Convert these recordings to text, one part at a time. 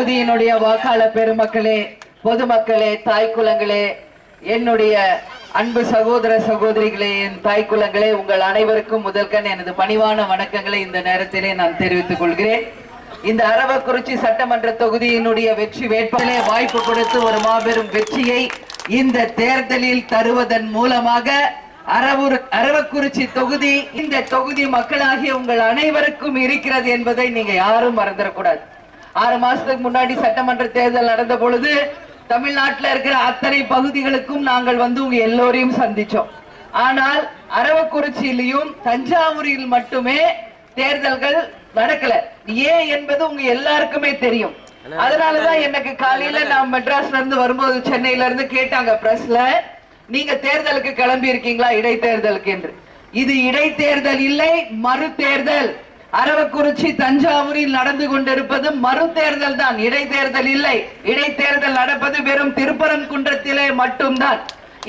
தொகுதியினுடைய வாக்காளர் பெருமக்களே, பொதுமக்களே, தாய்க்குலங்களே, என்னுடைய அன்பு சகோதர சகோதரிகளே, என் தாய்க்குலங்களே, உங்கள் அனைவருக்கும் முதல்கண் எனது பணிவான வணக்கங்களை இந்த நேரத்திலே நான் தெரிவித்துக் கொள்கிறேன். இந்த அரவக்குறிச்சி சட்டமன்ற தொகுதியினுடைய வெற்றி வேட்பாளரே வாய்ப்பு கொடுத்து ஒரு மாபெரும் வெற்றியை இந்த தேர்தலில் தருவதன் மூலமாக அரவக்குறிச்சி தொகுதி இந்த தொகுதி மக்களாகிய உங்கள் அனைவருக்கும் இருக்கிறது என்பதை நீங்க யாரும் மறந்துடக்கூடாது. 6 மாசத்துக்கு முன்னாடி சட்டமன்ற தேர்தல் நடந்த பொழுது தமிழ்நாட்டில் இருக்கிற அத்தனை பகுதிகளுக்கும் நாங்கள் உங்க எல்லோரையும் சந்திச்சோம். ஆனால் அரவக்குறிச்சியிலும் தஞ்சாவூரில் மட்டுமே தேர்தல்கள் நடக்கல. ஏன் என்பது உங்க எல்லாருக்குமே தெரியும். அதனாலதான் எனக்கு காலையில நான் மெட்ராஸ்ல இருந்து வரும்போது சென்னையில இருந்து கேட்டாங்க பிரஸ்ல, நீங்க தேர்தலுக்கு கிளம்பி இருக்கீங்களா இடைத்தேர்தலுக்கு என்று. இது இடைத்தேர்தல் இல்லை, மறு தேர்தல். அரவக்குறிச்சி தஞ்சாவூரில் நடந்து கொண்டிருப்பது மறு தேர்தல் தான், இடைத்தேர்தல் இல்லை. இடைத்தேர்தல் நடப்பது வெறும் திருப்பரங்குன்றத்திலே மட்டும்தான்.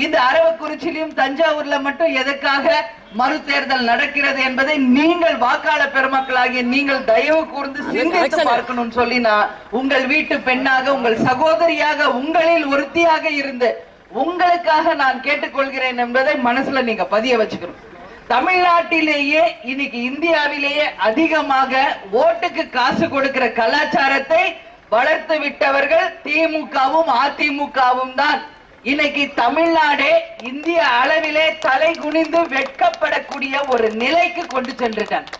இந்த அரவக்குறிச்சியிலும் தஞ்சாவூர்ல மட்டும் எதற்காக மறு தேர்தல் நடக்கிறது என்பதை நீங்கள் வாக்காளர் பெருமக்களாகிய நீங்கள் தயவு கூர்ந்து சிந்தித்து பார்க்கணும்னு சொல்லி நான் உங்கள் வீட்டு பெண்ணாக, உங்கள் சகோதரியாக, உங்களில் ஒருத்தியாக இருந்து உங்களுக்காக நான் கேட்டுக்கொள்கிறேன் என்பதை மனசுல நீங்க பதிய வச்சுக்கணும். தமிழ்நாட்டிலேயே இன்னைக்கு இந்தியாவிலேயே அதிகமாக ஓட்டுக்கு காசு கொடுக்கிற கலாச்சாரத்தை வளர்த்து விட்டவர்கள் திமுகவும் அதிமுகவும் தான். இன்னைக்கு தமிழ்நாடே இந்திய அளவிலே தலை குனிந்து வெட்கப்படக்கூடிய ஒரு நிலைக்கு கொண்டு சென்றுட்டான்.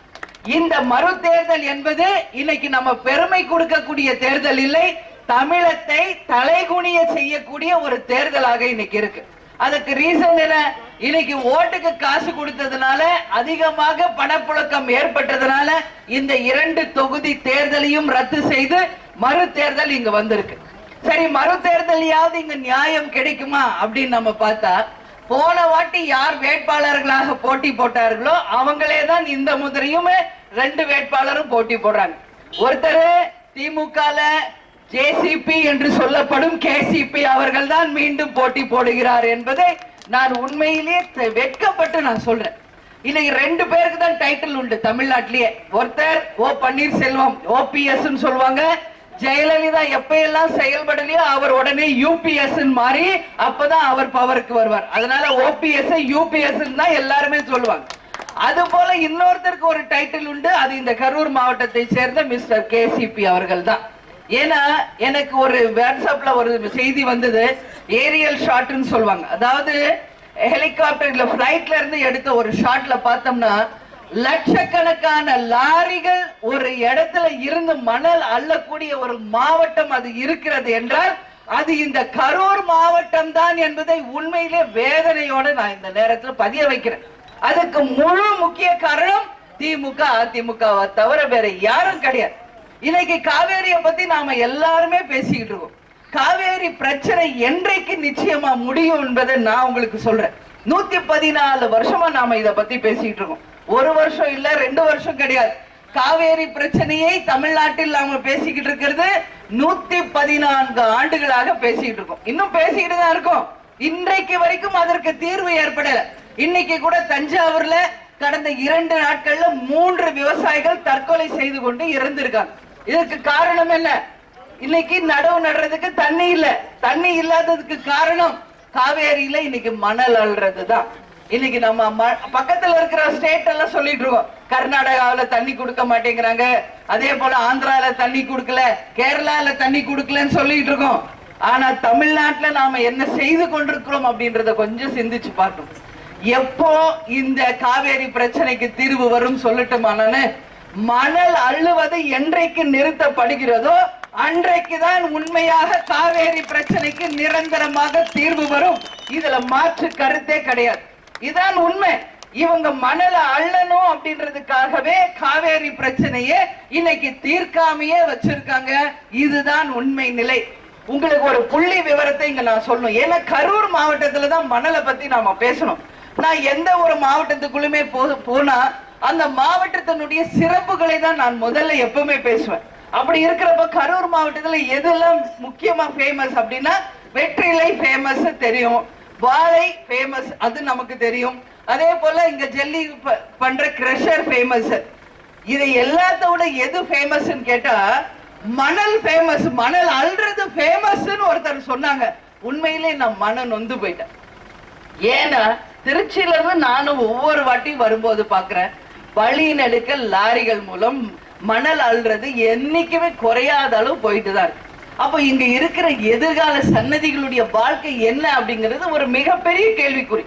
இந்த மறு தேர்தல் என்பது இன்னைக்கு நம்ம பெருமை கொடுக்கக்கூடிய தேர்தல் இல்லை, தமிழத்தை தலைகுனிய செய்யக்கூடிய ஒரு தேர்தலாக இன்னைக்கு இருக்கு. அதுக்கு ரீசன் என்ன? இன்னைக்கு ஓட்டுக்கு காசு கொடுத்ததுனால, அதிகமாக பணப்புழக்கம் ஏற்பட்டதுனால இந்த 2 தொகுதி தேர்தலையும் ரத்து செய்து மறு தேர்தல் இங்க வந்திருக்கு. சரி, மறு தேர்தலையாவது இங்க நியாயம் கிடைக்குமா அப்படின்னு நம்ம பார்த்தா, போன வாட்டி யார் வேட்பாளர்களாக போட்டி போட்டார்களோ அவங்களே தான் இந்த முறையும் 2 வேட்பாளரும் போட்டி போடுறாங்க. ஒருத்தர் திமுகல ஜேசிபி என்று சொல்லப்படும் கேசிபி அவர்கள் தான் மீண்டும் போட்டி போடுகிறார் என்பதை நான் உண்மையிலேயே வெட்கப்பட்டு நான் சொல்றேன். இன்னைக்கு 2 பேருக்கு தான் டைட்டில் உண்டு தமிழ்நாட்டிலேயே. ஒருத்தர் ஓ பன்னீர்செல்வம், ஓபிஎஸ் சொல்லுவாங்க. ஜெயலலிதா எப்ப எல்லாம் செயல்படலையோ அவர் உடனே யூபிஎஸ் மாறி அப்பதான் அவர் பவருக்கு வருவார். அதனால ஓபிஎஸ் யூபிஎஸ் தான் எல்லாருமே சொல்லுவாங்க. அது போல இன்னொருத்தருக்கு ஒரு டைட்டில் உண்டு. அது இந்த கரூர் மாவட்டத்தை சேர்ந்த மிஸ்டர் கேசிபி அவர்கள் தான். ஏன்னா எனக்கு ஒரு வாட்ஸ்அப்ல ஒரு செய்தி வந்தது, ஏரியல் ஷாட்னு சொல்லுவாங்க. அதாவது ஹெலிகாப்டர்ல பிளைட்ல இருந்து எடுத்த ஒரு ஷாட்ல பார்த்தோம்னா லட்சக்கணக்கான லாரிகள் ஒரு இடத்துல இருந்து மணல் அள்ளக்கூடிய ஒரு மாவட்டம் அது இருக்கிறது என்றால் அது இந்த கரூர் மாவட்டம் தான் என்பதை உண்மையிலே வேதனையோடு நான் இந்த நேரத்தில் பதிய வைக்கிறேன். அதுக்கு முழு முக்கிய காரணம் திமுக அதிமுகவை தவிர வேற யாரும் கிடையாது. இன்னைக்கு காவேரியை பத்தி நாம எல்லாருமே பேசிக்கிட்டு இருக்கோம். காவேரி பிரச்சனை என்றைக்கு நிச்சயமா முடியும் என்பதை நான் உங்களுக்கு சொல்றேன். 114 வருஷமா நாம இத பத்தி பேசிக்கிட்டு இருக்கோம். 1 வருஷம் இல்ல, 2 வருஷம் கிடையாது. காவேரி பிரச்சனையை தமிழ்நாட்டில் நாம பேசிக்கிட்டு இருக்கிறது 114 ஆண்டுகளாக பேசிக்கிட்டு இருக்கோம். இன்னும் பேசிக்கிட்டு தான் இருக்கோம். இன்றைக்கு வரைக்கும் அதற்கு தீர்வு ஏற்படல. இன்னைக்கு கூட தஞ்சாவூர்ல கடந்த 2 நாட்கள்ல 3 விவசாயிகள் தற்கொலை செய்து கொண்டு இறந்திருக்காங்க. இதுக்கு காரணம் என்ன? இன்னைக்கு நடவு நடுறதுக்கு தண்ணி இல்ல. தண்ணி இல்லாததுக்கு காரணம் காவேரியில இன்னைக்கு மணல் அள்ளுறதுதான். இன்னைக்கு நம்ம பக்கத்துல இருக்கிற ஸ்டேட் எல்லாம் சொல்லிட்டு இருக்கோம், கர்நாடகாவில தண்ணி கொடுக்க மாட்டேங்கிறாங்க, அதே போல ஆந்திரால தண்ணி கொடுக்கல, கேரளால தண்ணி கொடுக்கலன்னு சொல்லிட்டு இருக்கோம். ஆனா தமிழ்நாட்டுல நாம என்ன செய்து கொண்டிருக்கிறோம் அப்படின்றத கொஞ்சம் சிந்திச்சு பார்க்கணும். எப்போ இந்த காவேரி பிரச்சனைக்கு தீர்வு வரும் சொல்லட்டுமானு, மணல் அள்ளுவது என்றைக்கு நிறுத்தப்படுகிறதோ அன்றைக்குதான் உண்மையாக காவேரி பிரச்சனைக்கு நிரந்தரமாக தீர்வு வரும். இதுல மாற்று கருத்தே கிடையாது. இதான் உண்மை. இவங்க மணலை அள்ளணும் அப்படின்றதுக்காகவே காவேரி பிரச்சனையே இன்னைக்கு தீர்க்காமையே வச்சிருக்காங்க. இதுதான் உண்மை நிலை. உங்களுக்கு ஒரு புள்ளி விவரத்தை இங்க நான் சொல்லணும். ஏன்னா கரூர் மாவட்டத்துல தான் மணலை பத்தி நாம பேசணும். நான் எந்த ஒரு மாவட்டத்துக்குள்ளுமே போனா அந்த மாவட்டத்தினுடைய சிறப்புகளை தான் நான் முதல்ல எப்பவுமே பேசுவேன். அப்படி இருக்கிறப்ப கரூர் மாவட்டத்துல எதெல்லாம் முக்கியமா ஃபேமஸ் அப்படின்னா, வெற்றிலை ஃபேமஸ் தெரியும், வாழை ஃபேமஸ் அது நமக்கு தெரியும், அதே போல இங்க ஜெல்லி பண்ற கிரஷர் ஃபேமஸ். இதை எல்லாத்தோட எது ஃபேமஸ் கேட்டா மணல் ஃபேமஸ், மணல் அள்ளுறது ஃபேமஸ்னு ஒருத்தர் சொன்னாங்க. உண்மையிலே நான் மனம் நொந்து போயிட்டேன். ஏன்னா திருச்சியில இருந்து நானும் ஒவ்வொரு வாட்டியும் வரும்போது பாக்குறேன், வழி நெடுக்க லாரிகள் மூலம் மணல் அள்ளுறது என்னைக்குமே குறையாத அளவு போயிட்டு தான் இருக்கு. அப்போ இங்க இருக்கிற எதிர்கால சன்னதிகளுடைய வாழ்க்கை என்ன அப்படிங்கிறது ஒரு மிகப்பெரிய கேள்விக்குறி.